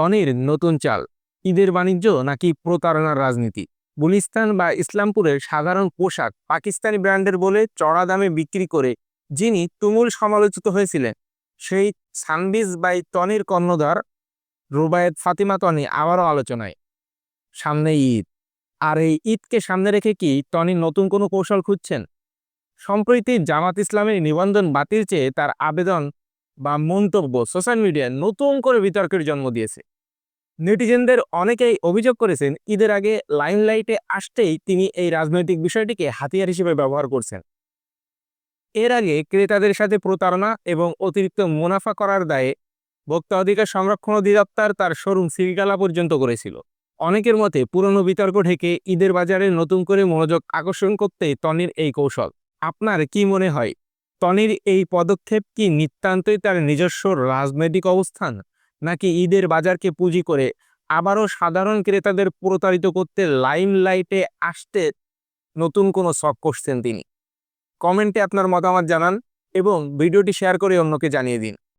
টনির নতুন চাল, ঈদের বাণিজ্য নাকি প্রতারণার রাজনীতি? গুলিস্তান বা ইসলামপুরের সাধারণ পোশাক পাকিস্তানি ব্র্যান্ডের বলে চড়া দামে বিক্রি করে যিনি তুমুল সমালোচিত হয়েছিলেন, সেই সানবিজ বাই টনির কর্ণধার রুবায়েত ফাতিমা টনি আবারও আলোচনায়। সামনে ঈদ, আর এই ঈদকে সামনে রেখে কি টনি নতুন কোনো কৌশল খুঁজছেন? সম্প্রতি জামাত ইসলামের নিবন্ধন বাতিল চেয়ে তার আবেদন বা মন্তব্য সোশ্যাল মিডিয়ায় নতুন করে বিতর্কের জন্ম দিয়েছে। নেটিজেনদের অনেকেই অভিযোগ করেছেন, ঈদের আগে লাইমলাইটে আসতেই তিনি এই রাজনৈতিক বিষয়টিকে হাতিয়ার হিসেবে ব্যবহার করছেন। এর আগে ক্রেতাদের সাথে প্রতারণা এবং অতিরিক্ত মুনাফা করার দায়ে ভোক্তা অধিকার সংরক্ষণ অধিদপ্তর তার শোরুম সিলগালা পর্যন্ত করেছিল। অনেকের মতে পুরনো বিতর্ক ঢেকে ঈদের বাজারে নতুন করে মনোযোগ আকর্ষণ করতে টনির এই কৌশল। আপনার কি মনে হয়, টনির এই পদক্ষেপ কি নিতান্তই তার নিজস্ব রাজনৈতিক অবস্থান, নাকি ঈদের বাজারকে পুঁজি করে আবারও সাধারণ ক্রেতাদের প্রতারিত করতে লাইমলাইটে আসতে নতুন কোনো শখ করছেন তিনি? কমেন্টে আপনার মতামত জানান এবং ভিডিওটি শেয়ার করে অন্যকে জানিয়ে দিন।